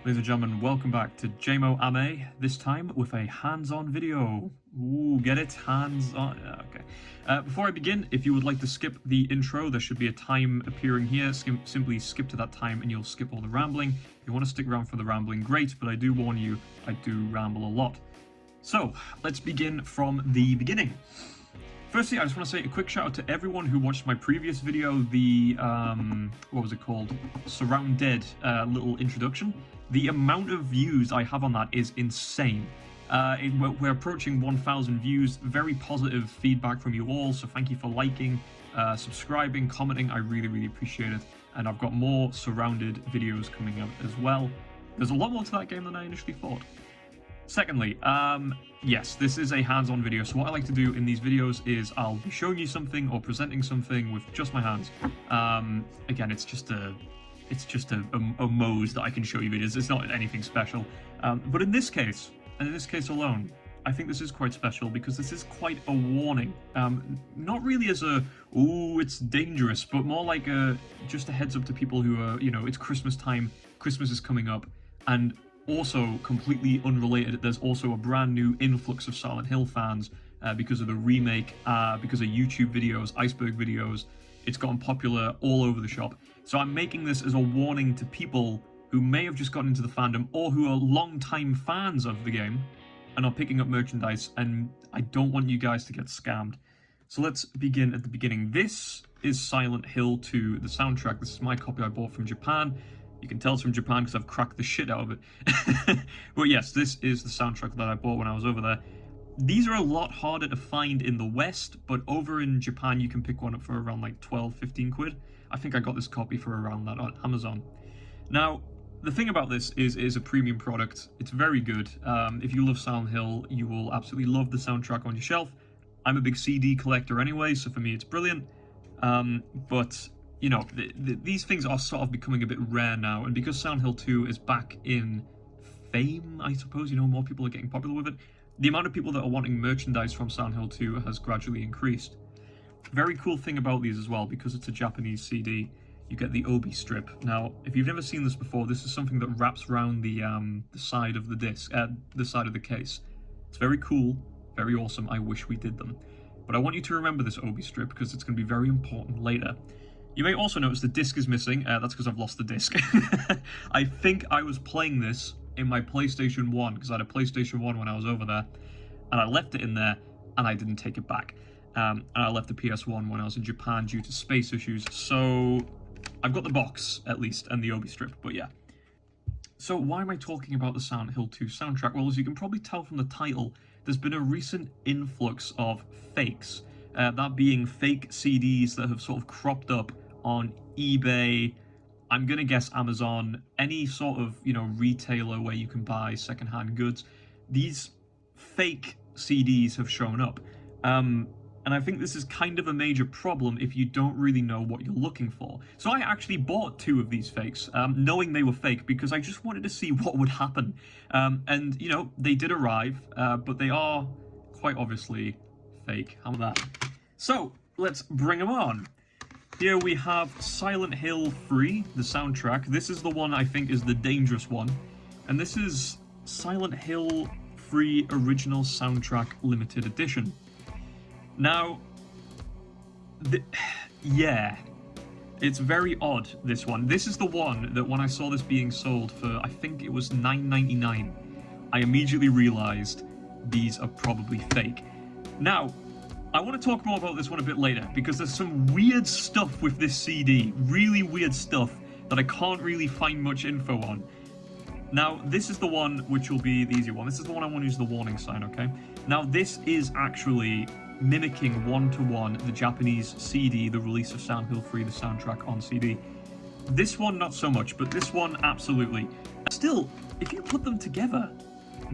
Ladies and gentlemen, welcome back to JMO Ame, this time with a hands-on video. Ooh, get it? Hands-on. Okay. Before I begin, if you would like to skip the intro, there should be a time appearing here. Simply skip to that time and you'll skip all the rambling. If you want to stick around for the rambling, great, but I do warn you, I do ramble a lot. So, let's begin from the beginning. Firstly, I just want to say a quick shout out to everyone who watched my previous video, the, what was it called? Surround Dead little introduction. The amount of views I have on that is insane. We're approaching 1,000 views, very positive feedback from you all, so thank you for liking, subscribing, commenting, I really appreciate it. And I've got more surrounded videos coming out as well. There's a lot more to that game than I initially thought. Secondly, yes, this is a hands-on video, so what I like to do in these videos is I'll be showing you something or presenting something with just my hands. Again, it's just a Moze that I can show you videos. It's not anything special. But in this case, and in this case alone, I think this is quite special because this is quite a warning. Not really as a, ooh, it's dangerous, but more like just a heads up to people who are, you know, it's Christmas time, Christmas is coming up, and also completely unrelated, there's also a brand new influx of Silent Hill fans because of the remake, because of YouTube videos, iceberg videos. It's gotten popular all over the shop. So I'm making this as a warning to people who may have just gotten into the fandom or who are long-time fans of the game and are picking up merchandise, and I don't want you guys to get scammed. So let's begin at the beginning. This is Silent Hill 2, the soundtrack. This is my copy I bought from Japan. You can tell it's from Japan because I've cracked the shit out of it. But yes, this is the soundtrack that I bought when I was over there. These are a lot harder to find in the West, but over in Japan you can pick one up for around like 12-15 quid. I think I got this copy for around that on Amazon. Now, the thing about this is it is a premium product. It's very good. If you love Silent Hill, you will absolutely love the soundtrack on your shelf. I'm a big CD collector anyway, so for me it's brilliant. But you know, these things are sort of becoming a bit rare now, and because Silent Hill 2 is back in fame, I suppose, you know, more people are getting popular with it, the amount of people that are wanting merchandise from Silent Hill 2 has gradually increased. Very cool thing about these as well, because it's a Japanese CD, you get the obi strip. Now, if you've never seen this before, this is something that wraps around the side of the disc, the side of the case. It's very cool, very awesome, I wish we did them. But I want you to remember this obi strip, because it's going to be very important later. You may also notice the disc is missing. That's because I've lost the disc. I think I was playing this in my PlayStation 1, because I had a PlayStation 1 when I was over there, and I left it in there, and I didn't take it back. And I left the PS1 when I was in Japan due to space issues, so I've got the box, at least, and the obi strip, but yeah. So why am I talking about the Silent Hill 2 soundtrack? Well, as you can probably tell from the title, there's been a recent influx of fakes. That being fake CDs that have sort of cropped up on eBay, I'm gonna guess Amazon, any sort of, you know, retailer where you can buy secondhand goods. These fake CDs have shown up. And I think this is kind of a major problem if you don't really know what you're looking for. So I actually bought 2 of these fakes, knowing they were fake, because I just wanted to see what would happen. And, you know, they did arrive, but they are quite obviously fake. How about that? So, let's bring them on. Here we have Silent Hill 3, the soundtrack. This is the one I think is the dangerous one. And this is Silent Hill 3 Original Soundtrack Limited Edition. Now, yeah, it's very odd, this one. This is the one that when I saw this being sold for, I think it was $9.99, I immediately realized these are probably fake. Now, I want to talk more about this one a bit later, because there's some weird stuff with this CD, really weird stuff that I can't really find much info on. Now, this is the one which will be the easy one. This is the one I want to use the warning sign, okay? Now, this is actually mimicking one-to-one the Japanese CD, the release of Silent Hill 3, the soundtrack on CD. This one, not so much, but this one, absolutely. Still, if you put them together,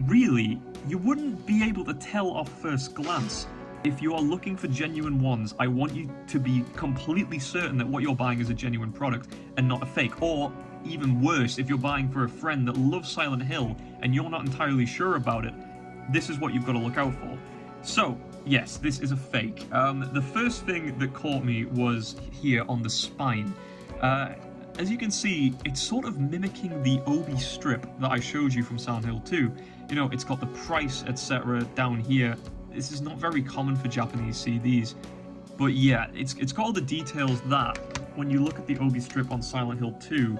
really, you wouldn't be able to tell off first glance. If you are looking for genuine ones, I want you to be completely certain that what you're buying is a genuine product and not a fake. Or, even worse, if you're buying for a friend that loves Silent Hill and you're not entirely sure about it, this is what you've got to look out for. So, yes, this is a fake. The first thing that caught me was here on the spine. as you can see, it's sort of mimicking the Obi strip that I showed you from Silent Hill 2. You know, it's got the price, etc. down here. This is not very common for Japanese CDs. But yeah, it's got all the details that, when you look at the Obi strip on Silent Hill 2,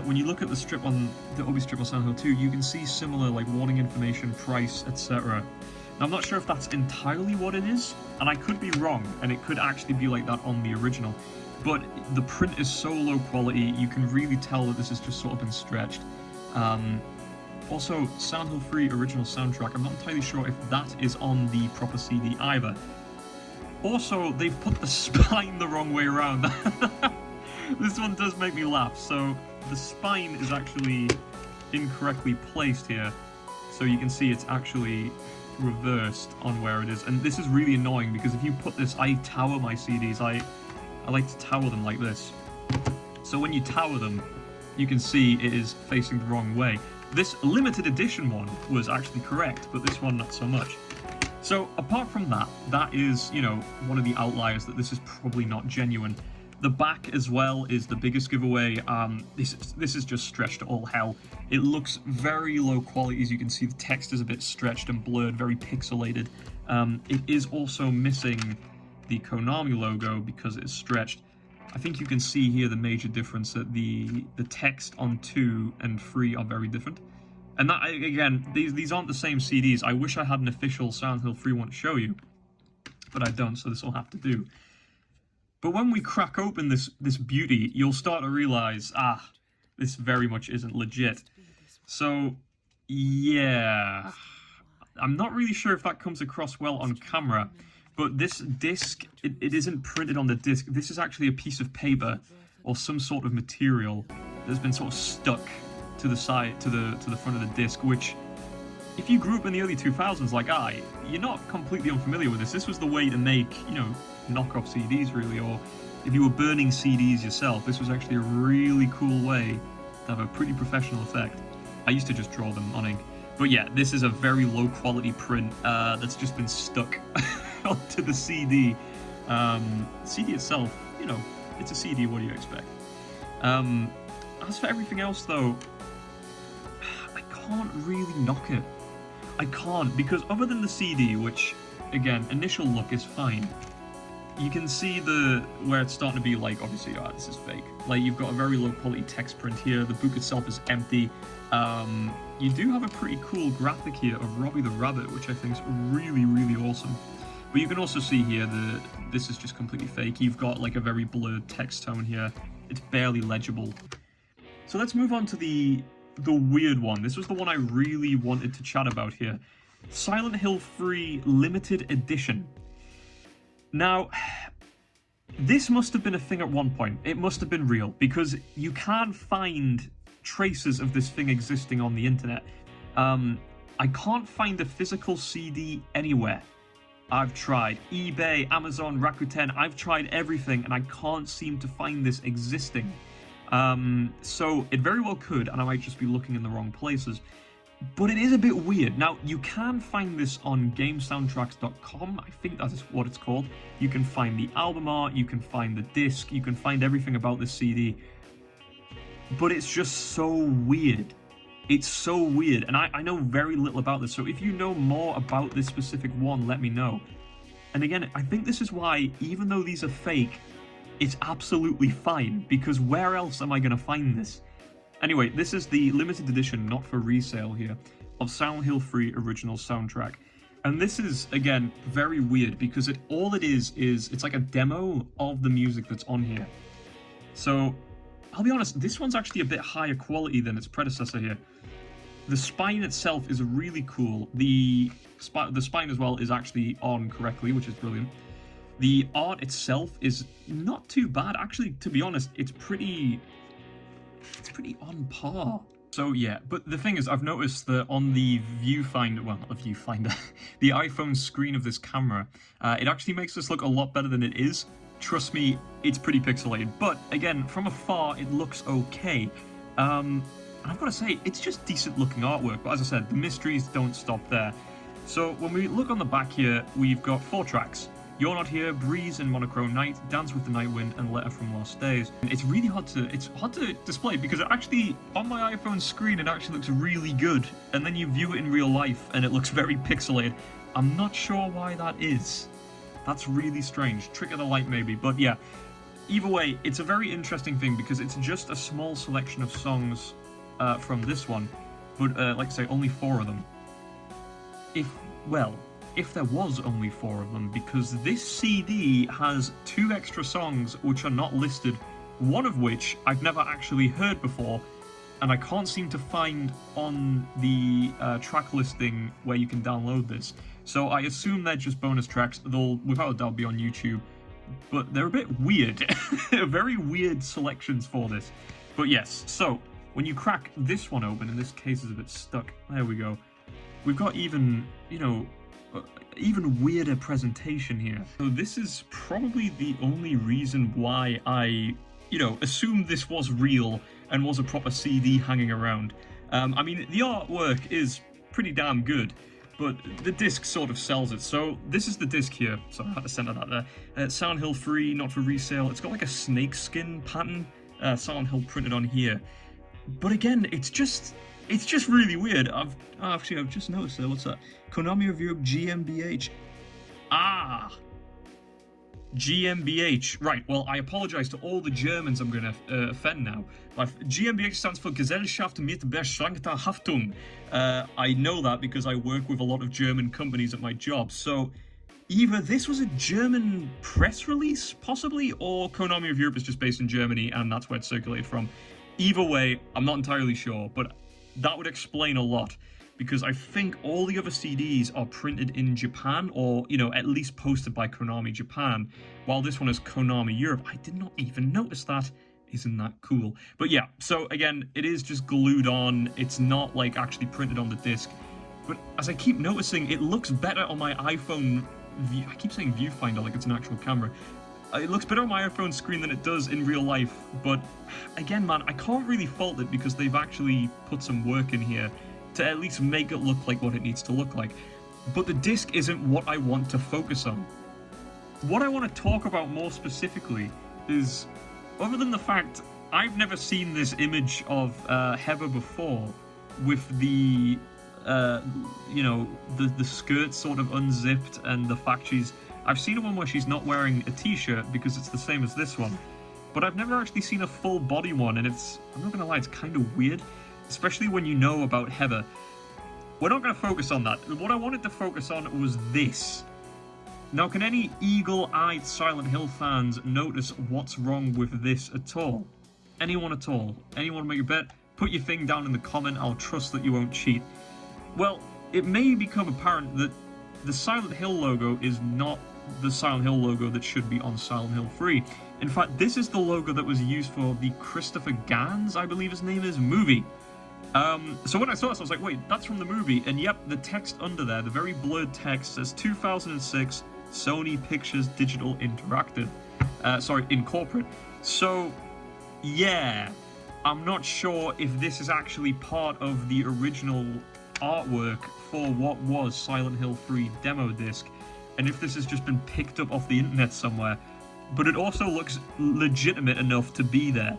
when you look at the Obi strip on Silent Hill 2, you can see similar, like, warning information, price, etc. Now, I'm not sure if that's entirely what it is, and I could be wrong, and it could actually be like that on the original. But the print is so low quality, you can really tell that this has just sort of been stretched. Also, Silent Hill 3 original soundtrack, I'm not entirely sure if that is on the proper CD either. Also, they've put the spine the wrong way around. This one does make me laugh. So, the spine is actually incorrectly placed here. So you can see it's actually reversed on where it is. And this is really annoying because if you put this, I tower my CDs. I like to tower them like this. So when you tower them, you can see it is facing the wrong way. This limited edition one was actually correct, but this one not so much. So apart from that, that is, you know, one of the outliers that this is probably not genuine. The back as well is the biggest giveaway. This is just stretched to all hell. It looks very low quality. As you can see, the text is a bit stretched and blurred, very pixelated. It is also missing the Konami logo because it is stretched. I think you can see here the major difference, that the text on 2 and 3 are very different. And that, again, these aren't the same CDs. I wish I had an official Silent Hill 3 one to show you, but I don't, so this will have to do. But when we crack open this beauty, you'll start to realize, this very much isn't legit. So, yeah, I'm not really sure if that comes across well on camera, but this disc, it isn't printed on the disc. This is actually a piece of paper or some sort of material that's been sort of stuck to the side, to the front of the disc, which, if you grew up in the early 2000s like you're not completely unfamiliar with this. This was the way to make, you know, knockoff CDs, really, or if you were burning CDs yourself, this was actually a really cool way to have a pretty professional effect. I used to just draw them on ink. But yeah, this is a very low quality print that's just been stuck onto the CD. CD itself, you know, it's a CD, what do you expect? As for everything else though, I can't really knock it. I can't, because other than the CD, which, again, initial look is fine, you can see where it's starting to be like, obviously, this is fake. Like, you've got a very low quality text print here, the book itself is empty. You do have a pretty cool graphic here of Robbie the Rabbit, which I think is really, really awesome. But you can also see here that this is just completely fake. You've got like a very blurred text tone here. It's barely legible. So let's move on to the weird one. This was the one I really wanted to chat about here. Silent Hill 3 Limited Edition. Now, this must have been a thing at one point. It must have been real, because you can't find traces of this thing existing on the internet. I can't find a physical CD anywhere. I've tried eBay, Amazon, Rakuten, I've tried everything, and I can't seem to find this existing. So it very well could, and I might just be looking in the wrong places. But it is a bit weird. Now, you can find this on gamesoundtracks.com, I think that is what it's called. You can find the album art, you can find the disc, you can find everything about this CD. But it's just so weird. It's so weird, and I know very little about this, so if you know more about this specific one, let me know. And again, I think this is why, even though these are fake, it's absolutely fine, because where else am I going to find this? Anyway, this is the limited edition, not for resale here, of Silent Hill 3 original soundtrack. And this is, again, very weird, because all it is it's like a demo of the music that's on here. So, I'll be honest, this one's actually a bit higher quality than its predecessor here. The spine itself is really cool. The spine as well is actually on correctly, which is brilliant. The art itself is not too bad. Actually, to be honest, it's pretty on par. So yeah, but the thing is, I've noticed that on the viewfinder, well, not the viewfinder, the iPhone screen of this camera, it actually makes this look a lot better than it is. Trust me, it's pretty pixelated. But again, from afar, it looks okay. I've got to say, it's just decent looking artwork, but as I said, the mysteries don't stop there. So when we look on the back here, we've got 4 tracks. You're Not Here, Breeze and Monochrome Night, Dance with the Night Wind, and Letter from Lost Days. And it's really hard to display because it actually, on my iPhone screen, it actually looks really good. And then you view it in real life and it looks very pixelated. I'm not sure why that is. That's really strange. Trick of the light maybe, but yeah. Either way, it's a very interesting thing because it's just a small selection of songs from this one, but like I say, only 4 of them. If there was only 4 of them, because this CD has 2 extra songs which are not listed, one of which I've never actually heard before, and I can't seem to find on the track listing where you can download this. So I assume they're just bonus tracks. They'll without a doubt be on YouTube, but they're a bit weird. Very weird selections for this. But yes, so when you crack this one open, and this case is a bit stuck, there we go. We've got even, even weirder presentation here. So this is probably the only reason why I, assumed this was real and was a proper CD hanging around. I mean, the artwork is pretty damn good, but the disc sort of sells it. So this is the disc here. So I had to center that there. Silent Hill free, not for resale. It's got like a snakeskin pattern, Silent Hill printed on here. But again, it's just really weird. I've just noticed there. What's that? Konami of Europe GmbH. GmbH. Right, well, I apologize to all the Germans I'm going to offend now. But GmbH stands for Gesellschaft mit beschränkter Haftung. I know that because I work with a lot of German companies at my job. So either this was a German press release, possibly, or Konami of Europe is just based in Germany and that's where it's circulated from. Either way, I'm not entirely sure, but that would explain a lot, because I think all the other CDs are printed in Japan, or, at least posted by Konami Japan, while this one is Konami Europe. I did not even notice that. Isn't that cool? But yeah, so again, it is just glued on. It's not, like, actually printed on the disc. But as I keep noticing, it looks better on my iPhone I keep saying viewfinder like it's an actual camera. It looks better on my iPhone screen than it does in real life, but again, man, I can't really fault it because they've actually put some work in here to at least make it look like what it needs to look like. But the disc isn't what I want to focus on. What I want to talk about more specifically is, other than the fact I've never seen this image of Heather before, with the, the skirt sort of unzipped and the fact I've seen a one where she's not wearing a t-shirt because it's the same as this one, but I've never actually seen a full body one, and I'm not gonna lie, it's kind of weird, especially when you know about Heather. We're not gonna focus on that. What I wanted to focus on was this. Now, can any eagle-eyed Silent Hill fans notice what's wrong with this at all? Anyone at all? Anyone make a bet? Put your thing down in the comment, I'll trust that you won't cheat. Well, it may become apparent that the Silent Hill logo is not the Silent Hill logo that should be on Silent Hill 3. In fact, this is the logo that was used for the Christopher Gans, I believe his name is, movie. So when I saw this, I was like, wait, that's from the movie. And yep, the text under there, the very blurred text, says 2006 Sony Pictures Digital Interactive. In corporate. So, yeah, I'm not sure if this is actually part of the original artwork for what was Silent Hill 3 demo disc, and if this has just been picked up off the internet somewhere, but it also looks legitimate enough to be there.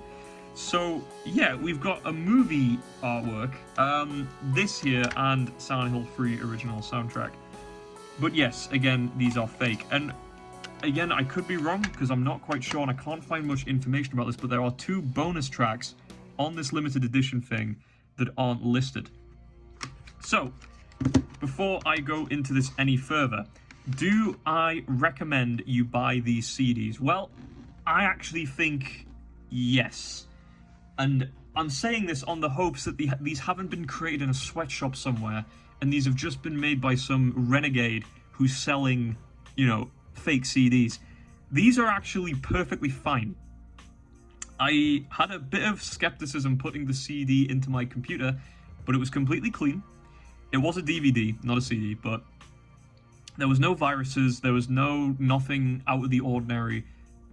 So yeah, we've got a movie artwork, this here, and Silent Hill 3 original soundtrack. But yes, again, these are fake, and again, I could be wrong because I'm not quite sure and I can't find much information about this, but there are 2 bonus tracks on this limited edition thing that aren't listed. So, before I go into this any further, do I recommend you buy these CDs? Well, I actually think yes. And I'm saying this on the hopes that these haven't been created in a sweatshop somewhere, and these have just been made by some renegade who's selling, fake CDs. These are actually perfectly fine. I had a bit of skepticism putting the CD into my computer, but it was completely clean. It was a DVD, not a CD, but there was no viruses, there was nothing out of the ordinary.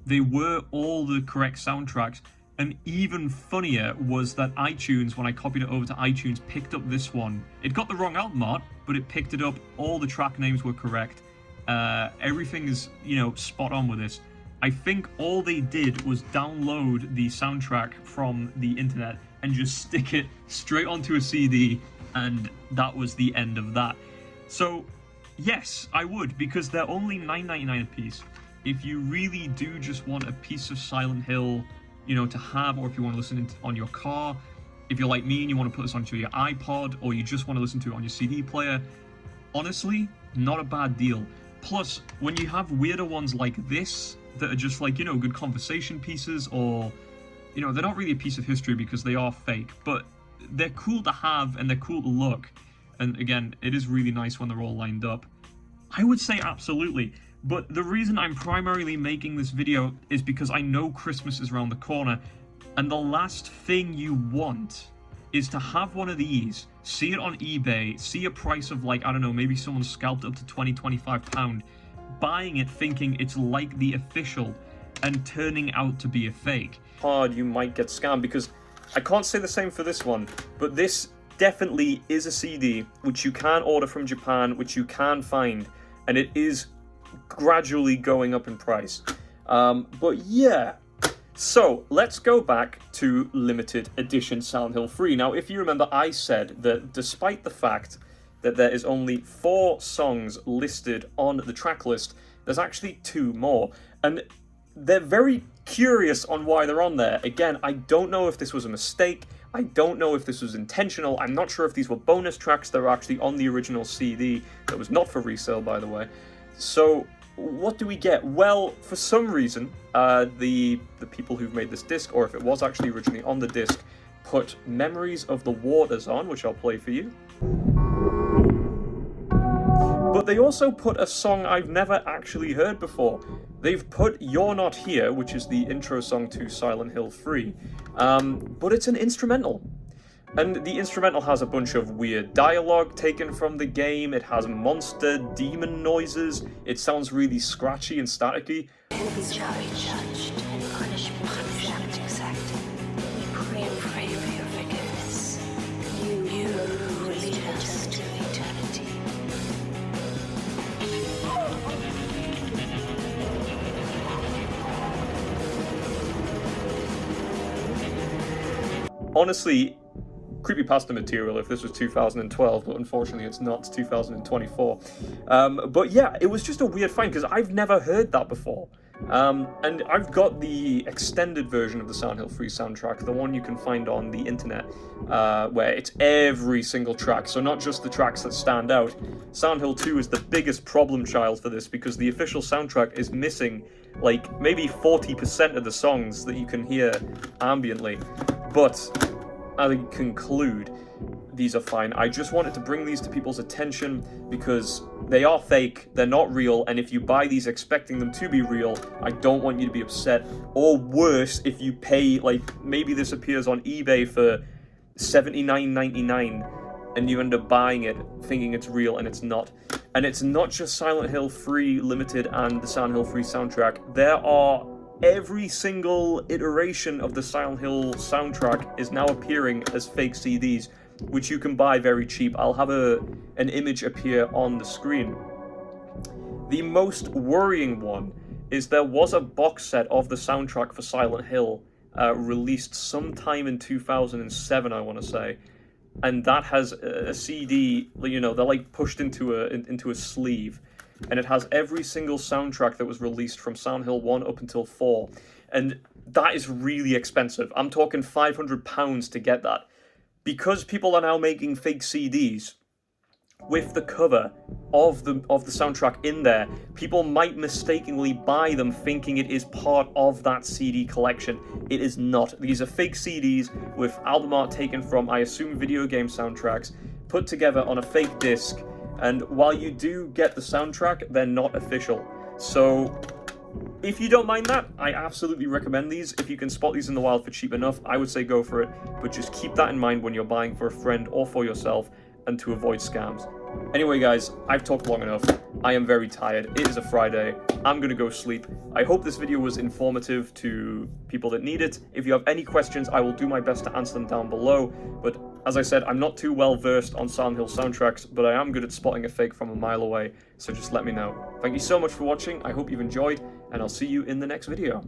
They were all the correct soundtracks, and even funnier was that iTunes, when I copied it over to iTunes, picked up this one. It got the wrong album art, but it picked it up, all the track names were correct, Everything is, spot on with this. I think all they did was download the soundtrack from the internet and just stick it straight onto a CD, and that was the end of that. So, yes, I would, because they're only $9.99 a piece. If you really do just want a piece of Silent Hill, to have, or if you want to listen on your car, if you're like me and you want to put this onto your iPod, or you just want to listen to it on your CD player, honestly, not a bad deal. Plus, when you have weirder ones like this, that are just like, good conversation pieces, or, they're not really a piece of history because they are fake, but they're cool to have and they're cool to look. And again, it is really nice when they're all lined up. I would say absolutely. But the reason I'm primarily making this video is because I know Christmas is around the corner, and the last thing you want is to have one of these, see it on eBay, see a price of like, I don't know, maybe someone scalped up to £20-25, buying it thinking it's like the official, and turning out to be a fake. Hard, you might get scammed, because I can't say the same for this one, but this definitely is a CD which you can order from Japan, which you can find, and it is gradually going up in price. But yeah, so let's go back to limited edition Silent Hill 3. Now, if you remember, I said that despite the fact that there is only 4 songs listed on the track list, there's actually 2 more, and they're very curious on why they're on there. Again, I don't know if this was a mistake, I don't know if this was intentional, I'm not sure if these were bonus tracks that were actually on the original CD, that was not for resale, by the way. So, what do we get? Well, for some reason, the people who've made this disc, or if it was actually originally on the disc, put Memories of the Waters on, which I'll play for you. But they also put a song I've never actually heard before. They've put You're Not Here, which is the intro song to Silent Hill 3, but it's an instrumental. And the instrumental has a bunch of weird dialogue taken from the game, it has monster, demon noises, it sounds really scratchy and staticky. Be judged and punished exact. We pray for your forgiveness. You will lead us to eternity. Honestly, creepypasta material if this was 2012, but unfortunately it's not, it's 2024. But yeah, it was just a weird find, because I've never heard that before. And I've got the extended version of the Silent Hill 3 soundtrack, the one you can find on the internet, where it's every single track, so not just the tracks that stand out. Silent Hill 2 is the biggest problem child for this, because the official soundtrack is missing, like, maybe 40% of the songs that you can hear ambiently. But I conclude, these are fine. I just wanted to bring these to people's attention because they are fake, they're not real, and if you buy these expecting them to be real, I don't want you to be upset. Or worse, if you pay, like, maybe this appears on eBay for $79.99 and you end up buying it thinking it's real and it's not. And it's not just Silent Hill 3 Limited and the Silent Hill 3 soundtrack. There are every single iteration of the Silent Hill soundtrack is now appearing as fake CDs, which you can buy very cheap. I'll have an image appear on the screen. The most worrying one is there was a box set of the soundtrack for Silent Hill released sometime in 2007, I want to say, and that has a CD, they're like pushed into a sleeve, and it has every single soundtrack that was released from Silent Hill 1 up until 4, and that is really expensive. I'm talking £500 to get that. Because people are now making fake CDs with the cover of the soundtrack in there, people might mistakenly buy them thinking it is part of that CD collection. It is not. These are fake CDs with album art taken from, I assume, video game soundtracks, put together on a fake disc, and while you do get the soundtrack, they're not official. So if you don't mind that, I absolutely recommend these. If you can spot these in the wild for cheap enough, I would say go for it, but just keep that in mind when you're buying for a friend or for yourself, and to avoid scams. Anyway guys, I've talked long enough. I am very tired. It is a Friday. I'm gonna go sleep. I hope this video was informative to people that need it. If you have any questions, I will do my best to answer them down below, but As I said, I'm not too well versed on Silent Hill soundtracks, but I am good at spotting a fake from a mile away, so just let me know. Thank you so much for watching, I hope you've enjoyed, and I'll see you in the next video.